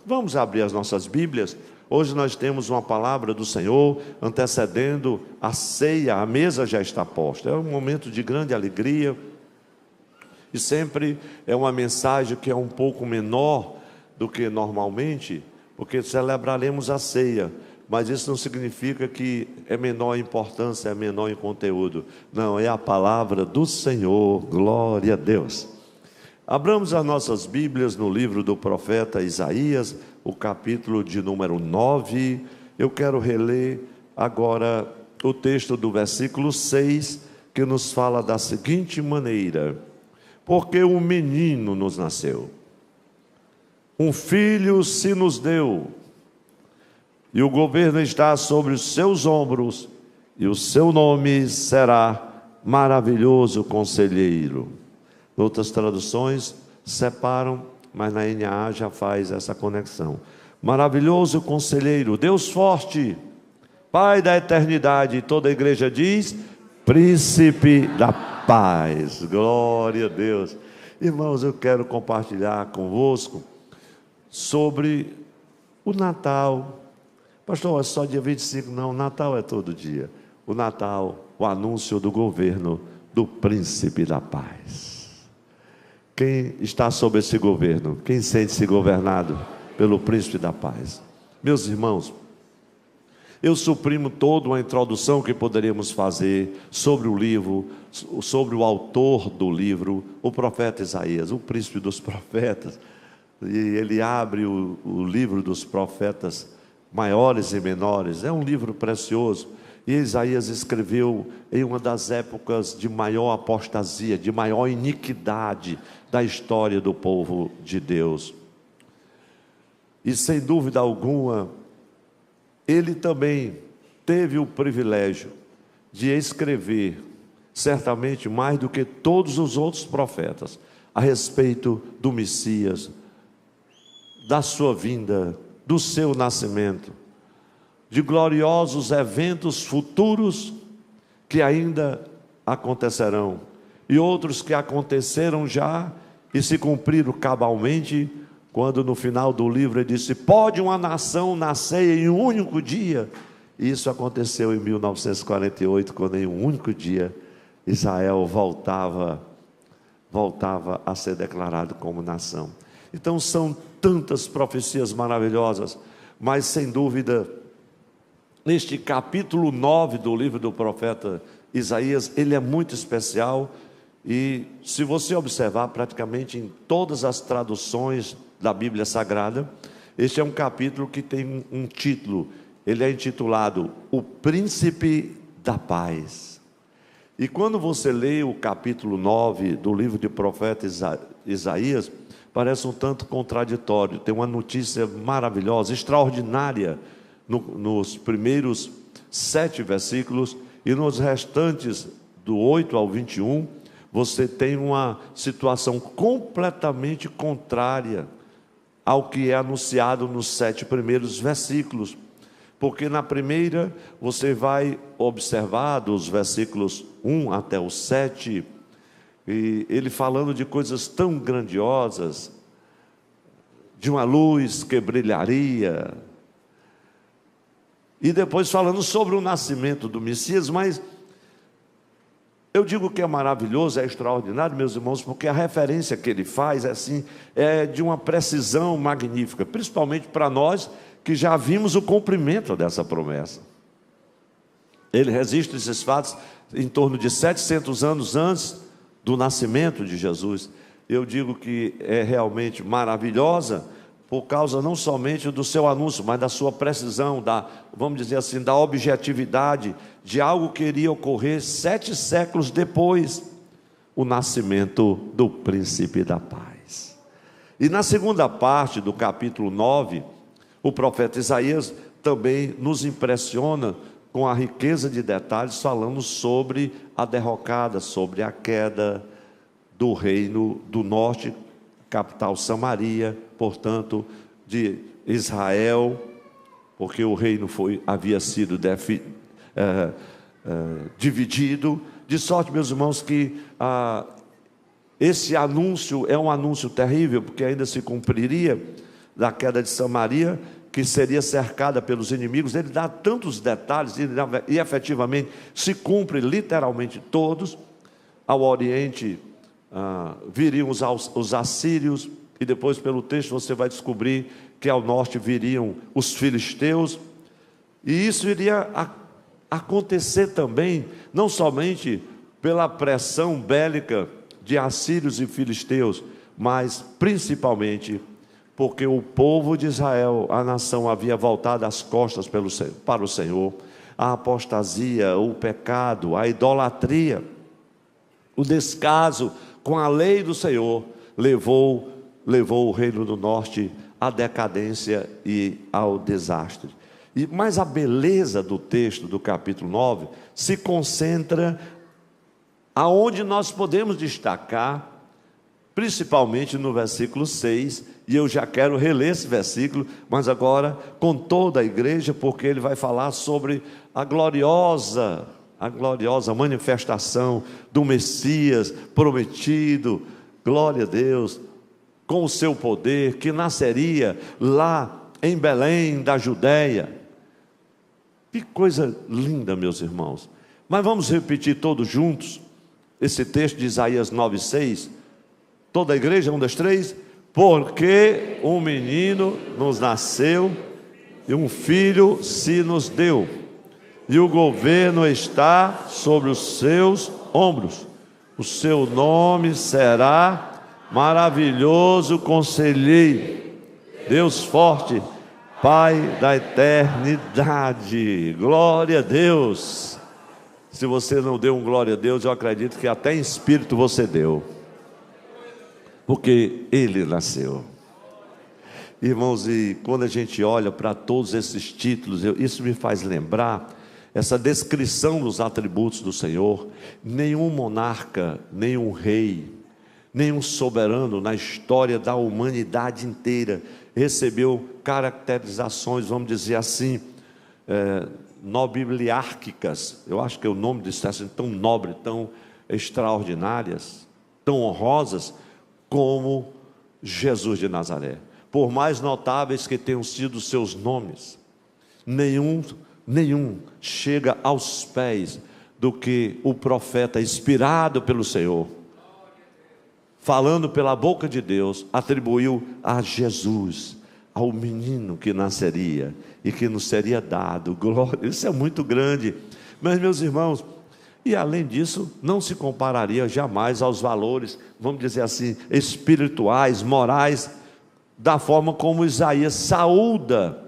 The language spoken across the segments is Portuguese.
Vamos abrir as nossas Bíblias. Hoje nós temos uma palavra do Senhor antecedendo a ceia, a mesa já está posta. É um momento de grande alegria e sempre é uma mensagem que é um pouco menor do que normalmente, porque celebraremos a ceia, mas isso não significa que é menor em importância, é menor em conteúdo. Não, é a palavra do Senhor, glória a Deus. Abramos as nossas Bíblias no livro do profeta Isaías, o capítulo de número 9. Eu quero reler agora o texto do versículo 6, que nos fala da seguinte maneira: porque um menino nos nasceu, um filho se nos deu, e o governo está sobre os seus ombros, e o seu nome será Maravilhoso Conselheiro. Outras traduções separam, mas na NAA já faz essa conexão. Maravilhoso Conselheiro, Deus forte, Pai da eternidade. E toda a igreja diz: Príncipe da paz. Glória a Deus. Irmãos, eu quero compartilhar convosco sobre o Natal. Pastor, é só dia 25? Não, Natal é todo dia. O Natal, o anúncio do governo do Príncipe da paz. Quem está sob esse governo? Quem sente-se governado pelo Príncipe da paz? Meus irmãos, eu suprimo toda uma introdução que poderíamos fazer sobre o livro, sobre o autor do livro, o profeta Isaías, o príncipe dos profetas. E ele abre o livro dos profetas maiores e menores. É um livro precioso. E Isaías escreveu em uma das épocas de maior apostasia, de maior iniquidade da história do povo de Deus. E sem dúvida alguma, ele também teve o privilégio de escrever, certamente mais do que todos os outros profetas, a respeito do Messias, da sua vinda, do seu nascimento, de gloriosos eventos futuros que ainda acontecerão, e outros que aconteceram já e se cumpriram cabalmente, quando no final do livro ele disse: pode uma nação nascer em um único dia? E isso aconteceu em 1948, quando em um único dia Israel voltava a ser declarado como nação. Então são tantas profecias maravilhosas, mas sem dúvida, neste capítulo 9 do livro do profeta Isaías, ele é muito especial. E se você observar praticamente em todas as traduções da Bíblia Sagrada, este é um capítulo que tem um título. Ele é intitulado O Príncipe da Paz. E quando você lê o capítulo 9 do livro do profeta Isaías, parece um tanto contraditório. Tem uma notícia maravilhosa, extraordinária nos primeiros 7 versículos, e nos restantes do 8 ao 21, você tem uma situação completamente contrária ao que é anunciado nos 7 primeiros versículos. Porque na primeira você vai observar dos versículos 1 até o 7, e ele falando de coisas tão grandiosas, de uma luz que brilharia, e depois falando sobre o nascimento do Messias. Mas eu digo que é maravilhoso, é extraordinário, meus irmãos, porque a referência que ele faz é de uma precisão magnífica, principalmente para nós que já vimos o cumprimento dessa promessa. Ele registra esses fatos em torno de 700 anos antes do nascimento de Jesus. Eu digo que é realmente maravilhosa, por causa não somente do seu anúncio, mas da sua precisão, vamos dizer assim, da objetividade de algo que iria ocorrer 7 séculos depois, o nascimento do Príncipe da Paz. E na segunda parte do capítulo 9, o profeta Isaías também nos impressiona com a riqueza de detalhes, falando sobre a derrocada, sobre a queda do reino do norte, capital Samaria, portanto, de Israel, porque o reino havia sido dividido, de sorte, meus irmãos, que esse anúncio é um anúncio terrível, porque ainda se cumpriria da queda de Samaria, que seria cercada pelos inimigos. Ele dá tantos detalhes e efetivamente se cumpre literalmente todos. Ao oriente viriam os assírios, e depois pelo texto você vai descobrir que ao norte viriam os filisteus. E isso iria acontecer também, não somente pela pressão bélica de assírios e filisteus, mas principalmente porque o povo de Israel, a nação, havia voltado as costas para o Senhor. A apostasia, o pecado, a idolatria, o descaso com a lei do Senhor levou o reino do norte à decadência e ao desastre. Mas a beleza do texto do capítulo 9 se concentra aonde nós podemos destacar, principalmente no versículo 6, e eu já quero reler esse versículo, mas agora com toda a igreja, porque ele vai falar sobre a gloriosa manifestação do Messias prometido, glória a Deus, com o seu poder, que nasceria lá em Belém da Judéia. Que coisa linda, meus irmãos. Mas vamos repetir todos juntos esse texto de Isaías 9:6. Toda a igreja, 1, 2, 3. Porque um menino nos nasceu e um filho se nos deu, e o governo está sobre os seus ombros. O seu nome será Maravilhoso Conselheiro, Deus Forte, Pai da eternidade. Glória a Deus. Se você não deu um glória a Deus, eu acredito que até em espírito você deu, porque Ele nasceu. Irmãos, e quando a gente olha para todos esses títulos, isso me faz lembrar essa descrição dos atributos do Senhor. Nenhum monarca, nenhum rei, nenhum soberano na história da humanidade inteira recebeu caracterizações, vamos dizer assim, nobiliárquicas. Eu acho que o nome disso é assim, tão nobre, tão extraordinárias, tão honrosas como Jesus de Nazaré. Por mais notáveis que tenham sido seus nomes, nenhum chega aos pés do que o profeta inspirado pelo Senhor, falando pela boca de Deus, atribuiu a Jesus, ao menino que nasceria e que nos seria dado. Glória, isso é muito grande. Mas, meus irmãos, e além disso, não se compararia jamais aos valores, vamos dizer assim, espirituais, morais, da forma como Isaías saúda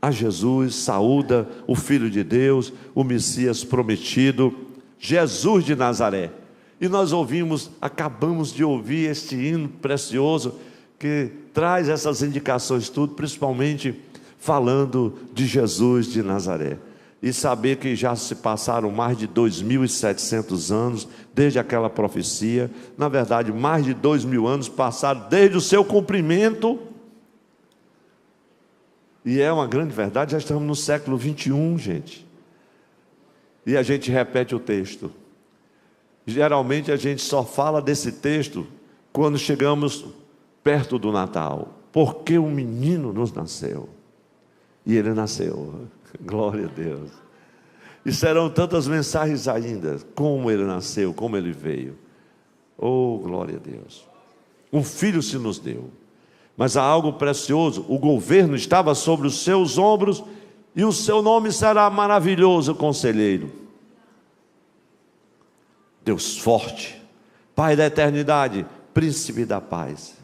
a Jesus, saúda o Filho de Deus, o Messias prometido, Jesus de Nazaré. E nós acabamos de ouvir este hino precioso, que traz essas indicações tudo, principalmente falando de Jesus de Nazaré. E saber que já se passaram mais de 2.700 anos desde aquela profecia. Na verdade, mais de 2.000 anos passaram desde o seu cumprimento. E é uma grande verdade, já estamos no século 21, gente. E a gente repete o texto. Geralmente a gente só fala desse texto quando chegamos perto do Natal. Porque um menino nos nasceu. E ele nasceu. Glória a Deus. E serão tantas mensagens ainda. Como ele nasceu, como ele veio. Oh, glória a Deus. Um filho se nos deu. Mas há algo precioso. O governo estava sobre os seus ombros. E o seu nome será Maravilhoso Conselheiro, Deus Forte, Pai da eternidade, Príncipe da paz.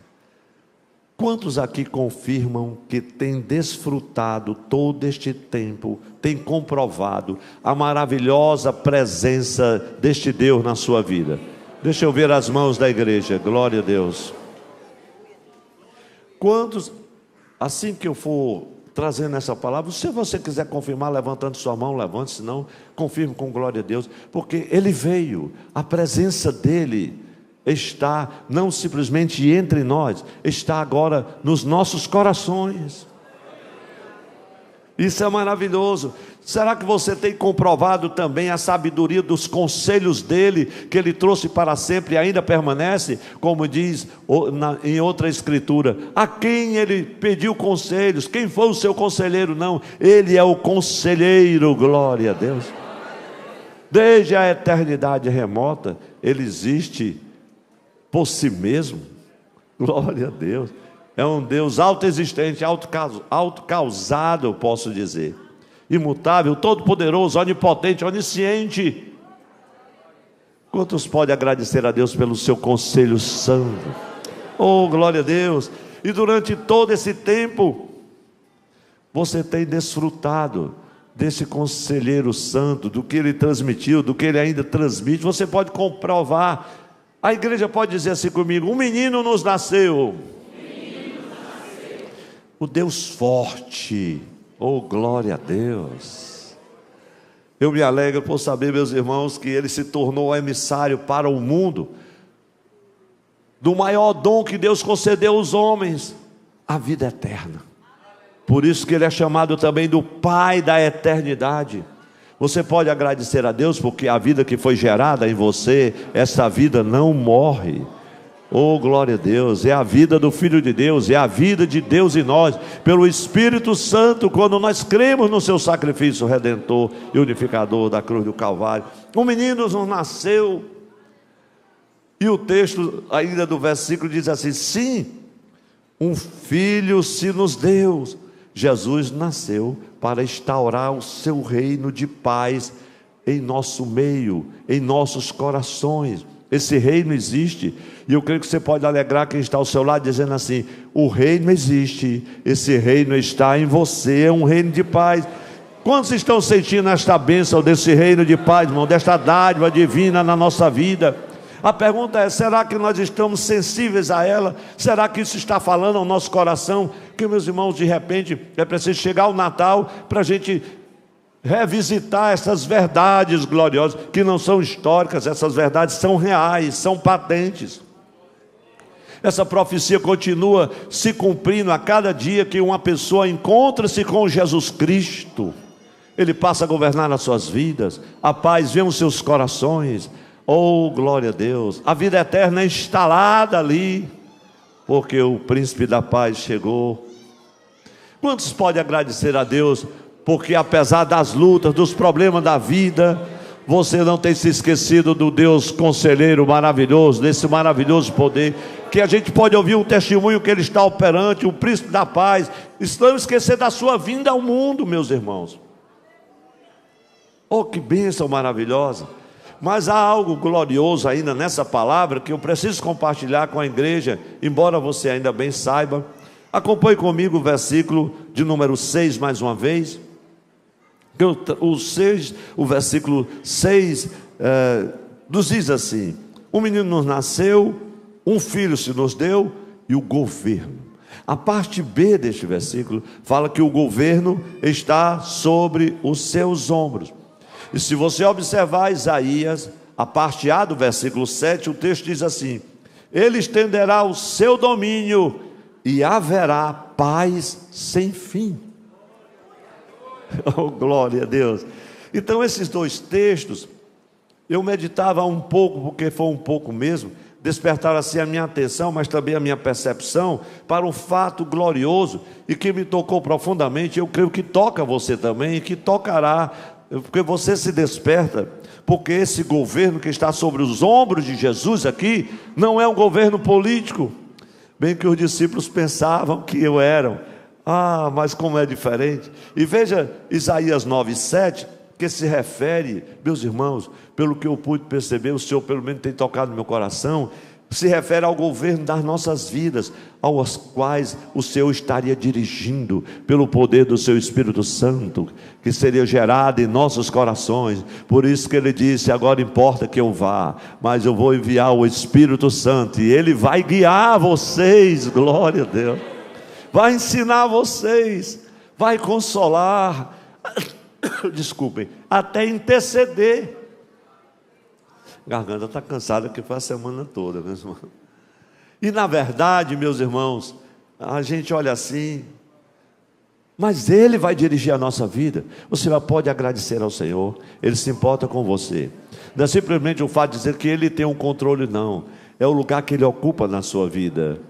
Quantos aqui confirmam que têm desfrutado todo este tempo, têm comprovado a maravilhosa presença deste Deus na sua vida? Deixa eu ver as mãos da igreja, glória a Deus. Quantos, assim que eu for trazendo essa palavra, se você quiser confirmar levantando sua mão, levante, se não, confirme com glória a Deus, porque Ele veio, a presença dEle está não simplesmente entre nós, está agora nos nossos corações. Isso é maravilhoso. Será que você tem comprovado também a sabedoria dos conselhos dele, que ele trouxe para sempre e ainda permanece? Como diz em outra escritura, a quem ele pediu conselhos? Quem foi o seu conselheiro? Não, ele é o conselheiro, glória a Deus. Desde a eternidade remota, ele existe por si mesmo, glória a Deus. É um Deus autoexistente, autocausado, eu posso dizer. Imutável, todo-poderoso, onipotente, onisciente. Quantos podem agradecer a Deus pelo seu conselho santo? Oh, glória a Deus! E durante todo esse tempo, você tem desfrutado desse conselheiro santo, do que ele transmitiu, do que ele ainda transmite. Você pode comprovar. A igreja pode dizer assim comigo: um menino nos nasceu. O Deus forte, oh glória a Deus. Eu me alegro por saber, meus irmãos, que ele se tornou emissário para o mundo do maior dom que Deus concedeu aos homens, a vida eterna. Por isso que ele é chamado também do Pai da eternidade. Você pode agradecer a Deus porque a vida que foi gerada em você, essa vida não morre. Oh, glória a Deus, é a vida do Filho de Deus, é a vida de Deus em nós, pelo Espírito Santo, quando nós cremos no seu sacrifício redentor e unificador da cruz do Calvário. Um menino nos nasceu, e o texto ainda do versículo diz assim: sim, um filho se nos deu. Jesus nasceu para instaurar o seu reino de paz em nosso meio, em nossos corações. Esse reino existe, e eu creio que você pode alegrar quem está ao seu lado, dizendo assim: o reino existe, esse reino está em você, é um reino de paz. Quantos estão sentindo esta bênção desse reino de paz, irmão, desta dádiva divina na nossa vida? A pergunta é: será que nós estamos sensíveis a ela? Será que isso está falando ao nosso coração? Que, meus irmãos, de repente é preciso chegar ao Natal para a gente revisitar essas verdades gloriosas, que não são históricas, essas verdades são reais, são patentes. Essa profecia continua se cumprindo a cada dia que uma pessoa encontra-se com Jesus Cristo. Ele passa a governar as suas vidas, a paz vem os seus corações. Oh, glória a Deus! A vida eterna é instalada ali, porque o príncipe da paz chegou. Quantos podem agradecer a Deus porque apesar das lutas, dos problemas da vida, você não tem se esquecido do Deus conselheiro maravilhoso, desse maravilhoso poder, que a gente pode ouvir um testemunho que ele está operante, o príncipe da paz. Estamos esquecendo da sua vinda ao mundo, meus irmãos. Oh, que bênção maravilhosa! Mas há algo glorioso ainda nessa palavra que eu preciso compartilhar com a igreja, embora você ainda bem saiba. Acompanhe comigo o versículo de número 6 mais uma vez. O versículo 6 nos diz assim: um menino nos nasceu, um filho se nos deu, e o governo. A parte B deste versículo fala que o governo está sobre os seus ombros. E se você observar Isaías, a parte A do versículo 7, o texto diz assim: ele estenderá o seu domínio e haverá paz sem fim. Oh, glória a Deus! Então esses dois textos, eu meditava um pouco, porque foi um pouco mesmo, despertaram assim a minha atenção, mas também a minha percepção, para um fato glorioso, e que me tocou profundamente. Eu creio que toca você também, e que tocará, porque você se desperta, porque esse governo que está sobre os ombros de Jesus aqui, não é um governo político, bem que os discípulos pensavam que eu era. Ah, mas como é diferente. E veja Isaías 9:7, que se refere, meus irmãos, pelo que eu pude perceber, o Senhor pelo menos tem tocado no meu coração, se refere ao governo das nossas vidas, aos quais o Senhor estaria dirigindo pelo poder do seu Espírito Santo, que seria gerado em nossos corações. Por isso que ele disse: agora importa que eu vá, mas eu vou enviar o Espírito Santo, e ele vai guiar vocês, glória a Deus, vai ensinar vocês, vai consolar, desculpem, até interceder. A garganta está cansada, que foi a semana toda, meus irmãos. E na verdade, meus irmãos, a gente olha assim, Mas Ele vai dirigir a nossa vida. Você pode agradecer ao Senhor, Ele se importa com você. Não é simplesmente o fato de dizer que Ele tem um controle, não. É o lugar que Ele ocupa na sua vida.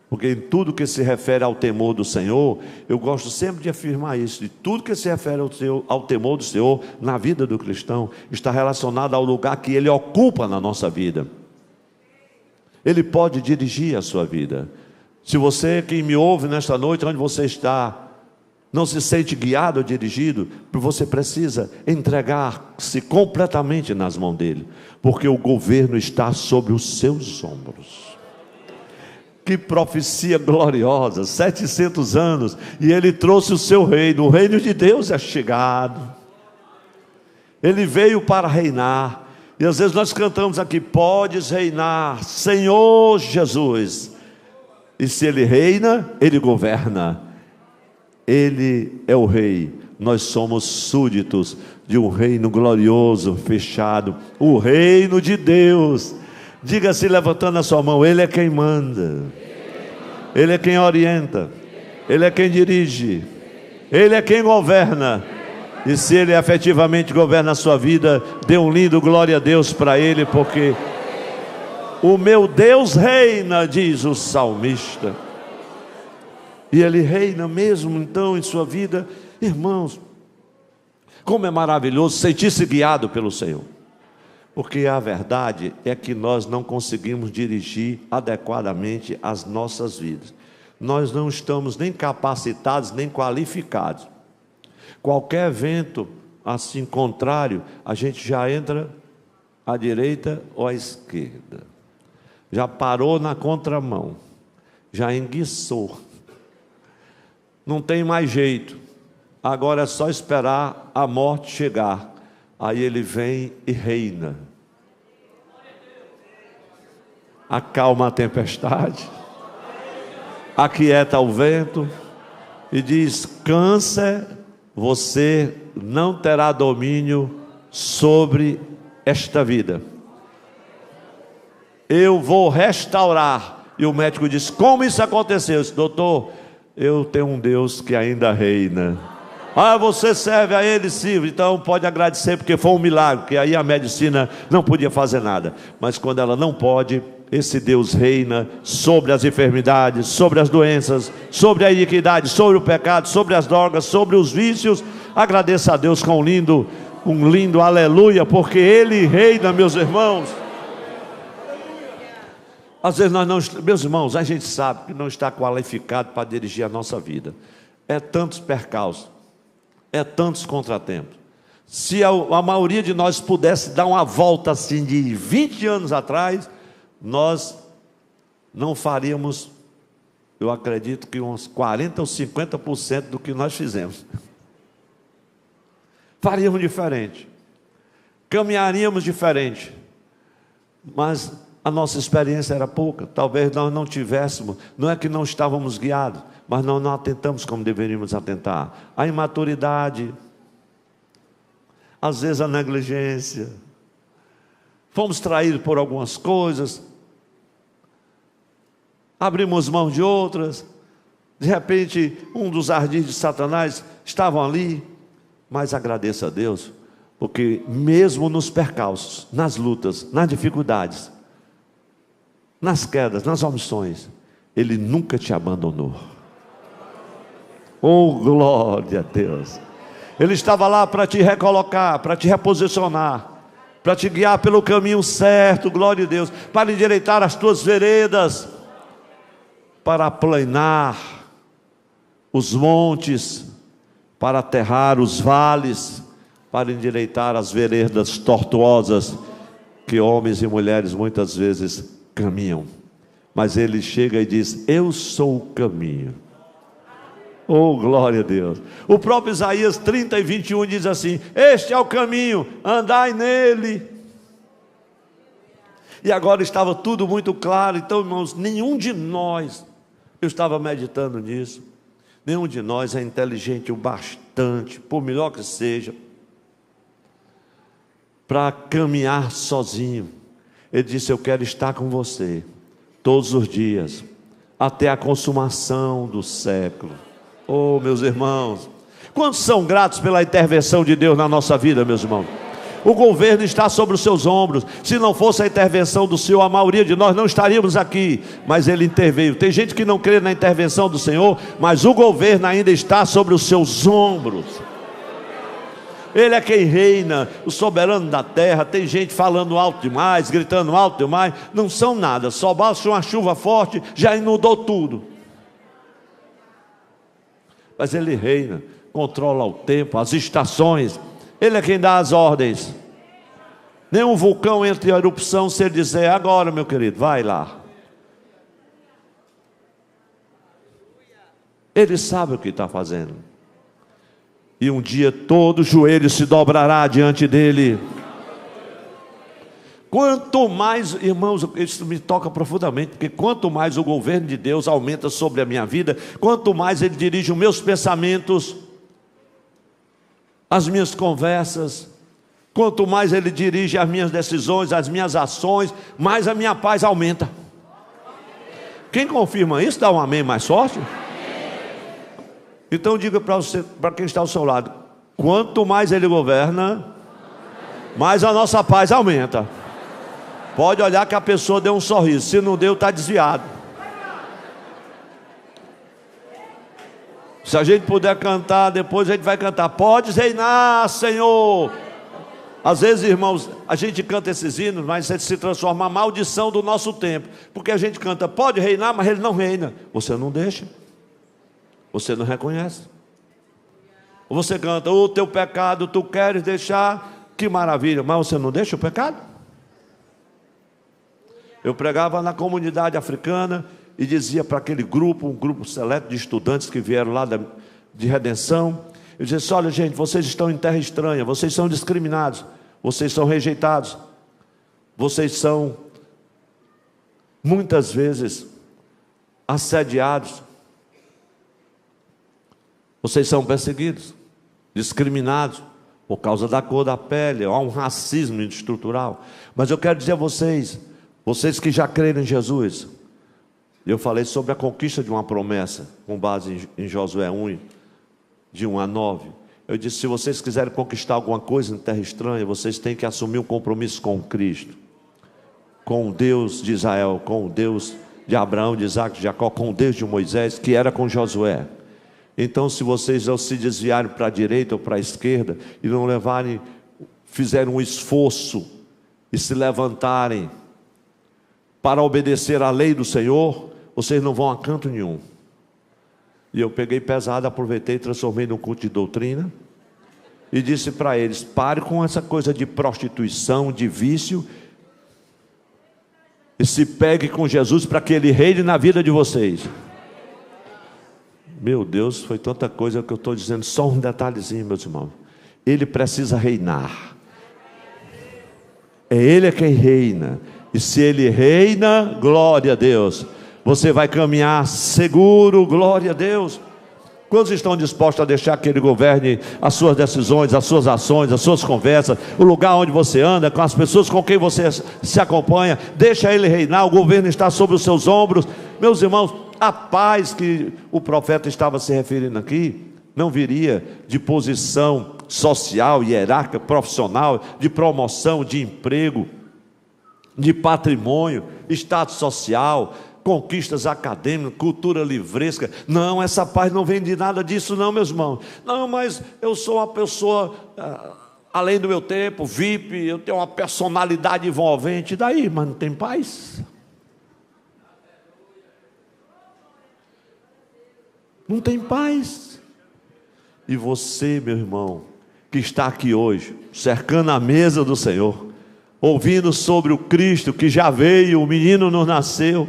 Porque em tudo que se refere ao temor do Senhor, eu gosto sempre de afirmar isso, de tudo que se refere ao temor do Senhor na vida do cristão, está relacionado ao lugar que Ele ocupa na nossa vida. Ele pode dirigir a sua vida. Se você que me ouve nesta noite, onde você está, não se sente guiado ou dirigido, você precisa entregar-se completamente nas mãos dele, porque o governo está sobre os seus ombros. Que profecia gloriosa, 700 anos, e ele trouxe o seu reino, o reino de Deus é chegado, ele veio para reinar, e às vezes nós cantamos aqui, podes reinar, Senhor Jesus, e se ele reina, ele governa, ele é o rei, nós somos súditos de um reino glorioso, fechado, o reino de Deus. Diga-se levantando a sua mão, Ele é quem manda, Ele é quem orienta, Ele é quem dirige, Ele é quem governa. E se Ele efetivamente governa a sua vida, dê um lindo glória a Deus para Ele, porque o meu Deus reina, diz o salmista. E Ele reina mesmo então em sua vida. Irmãos, como é maravilhoso sentir-se guiado pelo Senhor. Porque a verdade é que nós não conseguimos dirigir adequadamente as nossas vidas. Nós não estamos nem capacitados, nem qualificados. Qualquer vento assim contrário, a gente já entra à direita ou à esquerda. Já parou na contramão, já enguiçou. Não tem mais jeito. Agora é só esperar a morte chegar. Aí Ele vem e reina. Acalma a tempestade, aquieta o vento e diz: câncer, você não terá domínio sobre esta vida. Eu vou restaurar. E o médico diz: como isso aconteceu? Eu disse: doutor, eu tenho um Deus que ainda reina. Ah, você serve a Ele, sim, então pode agradecer, porque foi um milagre, porque aí a medicina não podia fazer nada. Mas quando ela não pode, esse Deus reina sobre as enfermidades, sobre as doenças, sobre a iniquidade, sobre o pecado, sobre as drogas, sobre os vícios. Agradeça a Deus com um lindo aleluia, porque Ele reina, meus irmãos. Às vezes nós não, meus irmãos, a gente sabe que não está qualificado para dirigir a nossa vida. É tantos percalços, é tantos contratempos. Se a maioria de nós pudesse dar uma volta assim de 20 anos atrás, nós não faríamos, eu acredito que uns 40 ou 50% do que nós fizemos. Faríamos diferente, caminharíamos diferente, mas a nossa experiência era pouca, talvez nós não tivéssemos, não é que não estávamos guiados, mas nós não atentamos como deveríamos atentar. A imaturidade, às vezes a negligência, fomos traídos por algumas coisas, abrimos mão de outras, de repente um dos ardis de Satanás estavam ali, mas agradeça a Deus, porque mesmo nos percalços, nas lutas, nas dificuldades, nas quedas, nas omissões, Ele nunca te abandonou. Oh, glória a Deus! Ele estava lá para te recolocar, para te reposicionar, para te guiar pelo caminho certo, glória a Deus, para endireitar as tuas veredas, para aplanar os montes, para aterrar os vales, para endireitar as veredas tortuosas que homens e mulheres muitas vezes caminham. Mas Ele chega e diz: eu sou o caminho. Oh, glória a Deus! O próprio Isaías 30 e 21 diz assim: este é o caminho, andai nele. E agora estava tudo muito claro. Então, irmãos, nenhum de nós, eu estava meditando nisso, nenhum de nós é inteligente o bastante, por melhor que seja, para caminhar sozinho. Ele disse: eu quero estar com você todos os dias, até a consumação do século. Oh, meus irmãos, quantos são gratos pela intervenção de Deus na nossa vida, meus irmãos? O governo está sobre os seus ombros. Se não fosse a intervenção do Senhor, a maioria de nós não estaríamos aqui, mas Ele interveio. Tem gente que não crê na intervenção do Senhor, mas o governo ainda está sobre os seus ombros. Ele é quem reina, o soberano da terra. Tem gente falando alto demais, gritando alto demais, não são nada, só basta uma chuva forte, já inundou tudo. Mas Ele reina, controla o tempo, as estações. Ele é quem dá as ordens. Nenhum vulcão entra em erupção se ele dizer: agora, meu querido, vai lá. Ele sabe o que está fazendo. E um dia todo joelho se dobrará diante dele. Quanto mais, irmãos, isso me toca profundamente, porque quanto mais o governo de Deus aumenta sobre a minha vida, quanto mais Ele dirige os meus pensamentos, as minhas conversas, quanto mais Ele dirige as minhas decisões, as minhas ações, mais a minha paz aumenta. Quem confirma isso, dá um amém mais forte. Então diga para você, para quem está ao seu lado: quanto mais Ele governa, mais a nossa paz aumenta. Pode olhar que a pessoa deu um sorriso, se não deu, está desviado. Se a gente puder cantar, depois a gente vai cantar: podes reinar, Senhor. Às vezes, irmãos, a gente canta esses hinos, mas ele se transforma na maldição do nosso tempo, porque a gente canta: pode reinar, mas Ele não reina. Você não deixa, você não reconhece. Ou você canta: o teu pecado tu queres deixar, que maravilha, mas você não deixa o pecado. Eu pregava na comunidade africana e dizia para aquele grupo, um grupo seleto de estudantes que vieram lá de Redenção, eu dizia assim: olha gente, vocês estão em terra estranha, vocês são discriminados, vocês são rejeitados, vocês são muitas vezes assediados, vocês são perseguidos, discriminados por causa da cor da pele. Há um racismo estrutural. Mas eu quero dizer a vocês que já creram em Jesus, eu falei sobre a conquista de uma promessa, com base em Josué 1, de 1 a 9. Eu disse: se vocês quiserem conquistar alguma coisa em terra estranha, vocês têm que assumir um compromisso com Cristo, com o Deus de Israel, com o Deus de Abraão, de Isaac, de Jacó, com o Deus de Moisés, que era com Josué. Então, se vocês não se desviarem para a direita ou para a esquerda, e não fizerem um esforço, e se levantarem para obedecer à lei do Senhor, vocês não vão a canto nenhum. E eu peguei pesado, aproveitei e transformei num culto de doutrina, e disse para eles: pare com essa coisa de prostituição, de vício, e se pegue com Jesus para que Ele reine na vida de vocês. Meu Deus, foi tanta coisa que eu estou dizendo, só um detalhezinho, meus irmãos. Ele precisa reinar. É Ele quem reina. E se Ele reina, glória a Deus, você vai caminhar seguro, glória a Deus. Quantos estão dispostos a deixar que Ele governe as suas decisões, as suas ações, as suas conversas, o lugar onde você anda, com as pessoas com quem você se acompanha? Deixa Ele reinar, o governo está sobre os seus ombros. Meus irmãos, a paz que o profeta estava se referindo aqui, não viria de posição social, hierárquica, profissional, de promoção, de emprego, de patrimônio, status social, conquistas acadêmicas, cultura livresca. Não, essa paz não vem de nada disso não, meus irmãos. Não, mas eu sou uma pessoa além do meu tempo, VIP, eu tenho uma personalidade envolvente. E daí, mas não tem paz? Não tem paz. E você, meu irmão, que está aqui hoje, cercando a mesa do Senhor, ouvindo sobre o Cristo que já veio, o menino nos nasceu,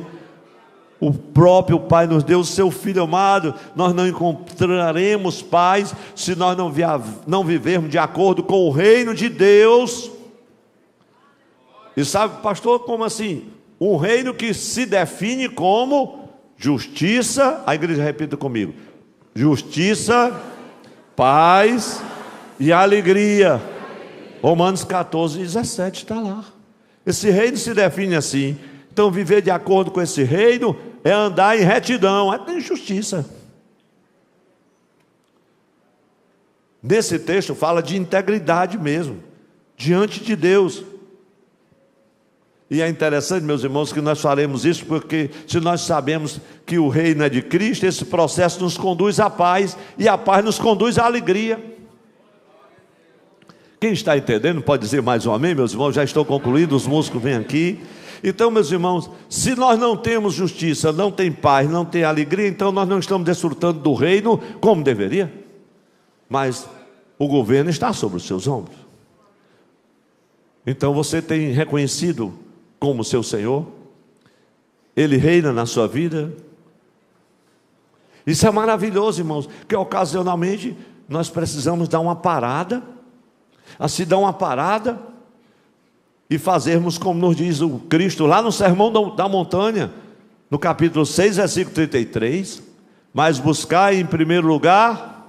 o próprio Pai nos deu o seu Filho amado. Nós não encontraremos paz se nós não vivermos de acordo com o reino de Deus. E sabe, pastor, como assim? Um reino que se define como justiça. A igreja repita comigo: justiça, paz e alegria. Romanos 14, 17 está lá. Esse reino se define assim. Então viver de acordo com esse reino é andar em retidão, é ter justiça. Nesse texto fala de integridade mesmo, diante de Deus. E é interessante, meus irmãos, que nós faremos isso, porque se nós sabemos que o reino é de Cristo, esse processo nos conduz à paz, e a paz nos conduz à alegria. Quem está entendendo pode dizer mais um amém, meus irmãos. Já estou concluindo, os músicos vêm aqui. Então, meus irmãos, se nós não temos justiça, não tem paz, não tem alegria, então nós não estamos desfrutando do reino como deveria. Mas o governo está sobre os seus ombros. Então você tem reconhecido como seu Senhor? Ele reina na sua vida? Isso é maravilhoso, irmãos, que ocasionalmente nós precisamos dar uma parada, assim dar uma parada e fazermos como nos diz o Cristo lá no Sermão da Montanha, no capítulo 6, versículo 33, mas buscai em primeiro lugar,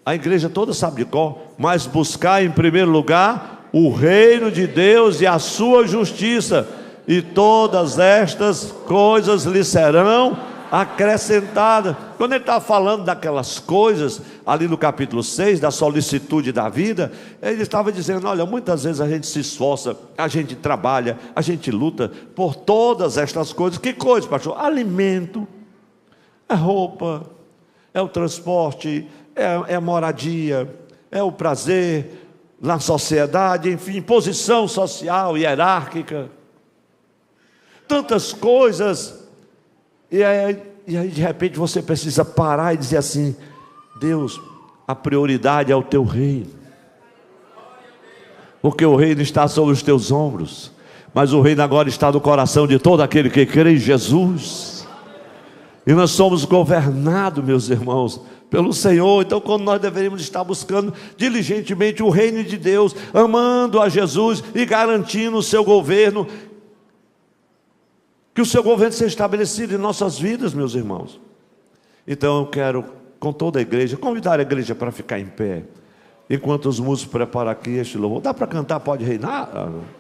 a igreja toda sabe de cor, mas buscai em primeiro lugar o reino de Deus e a sua justiça, e todas estas coisas lhe serão acrescentada. Quando ele está falando daquelas coisas, ali no capítulo 6, da solicitude da vida, ele estava dizendo, olha, muitas vezes a gente se esforça, a gente trabalha, a gente luta por todas estas coisas. Que coisas, pastor? Alimento, é roupa, é o transporte, é a moradia, é o prazer na sociedade, enfim, posição social, hierárquica, tantas coisas. E aí de repente você precisa parar e dizer assim, Deus, a prioridade é o teu reino, porque o reino está sobre os teus ombros, mas o reino agora está no coração de todo aquele que crê em Jesus, e nós somos governados, meus irmãos, pelo Senhor. Então quando nós deveríamos estar buscando diligentemente o reino de Deus, amando a Jesus e garantindo o seu governo, que o seu governo seja estabelecido em nossas vidas, meus irmãos. Então eu quero, com toda a igreja, convidar a igreja para ficar em pé, enquanto os músicos preparam aqui este louvor. Dá para cantar, pode reinar?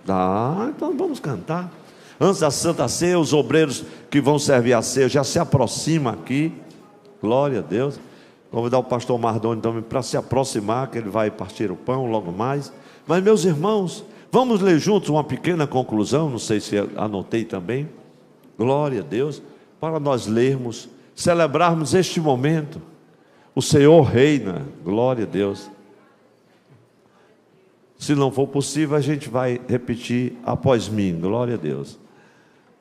Dá, então vamos cantar. Antes da Santa Ceia, os obreiros que vão servir a ceia já se aproximam aqui, glória a Deus. Convidar o pastor Mardoni também para se aproximar, que ele vai partir o pão logo mais. Mas meus irmãos, vamos ler juntos uma pequena conclusão, não sei se anotei também. Glória a Deus, para nós lermos, celebrarmos este momento. O Senhor reina, glória a Deus. Se não for possível, a gente vai repetir após mim, glória a Deus.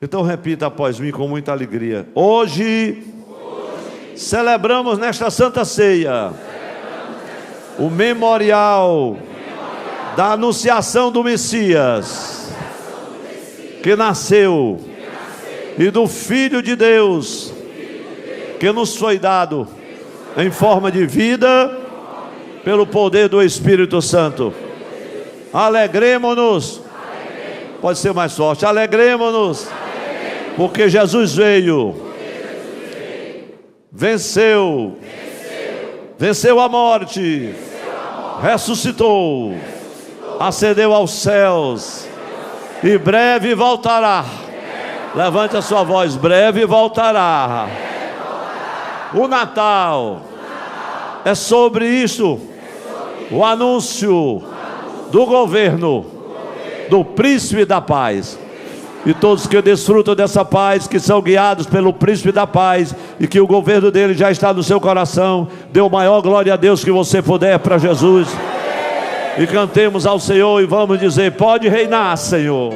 Então repita após mim com muita alegria. Hoje celebramos nesta Santa Ceia o memorial da anunciação do Messias, que nasceu, e do Filho de Deus, que nos foi dado em forma de vida, pelo poder do Espírito Santo. Alegremo-nos, pode ser mais forte, alegremo-nos, porque Jesus veio, venceu a morte, ressuscitou, ascendeu aos céus, e breve voltará. Levante a sua voz, breve voltará. O Natal é sobre isso, o anúncio do governo do Príncipe da Paz. E todos que desfrutam dessa paz, que são guiados pelo Príncipe da Paz, e que o governo dele já está no seu coração, dê o maior glória a Deus que você puder para Jesus. E cantemos ao Senhor e vamos dizer, pode reinar, Senhor.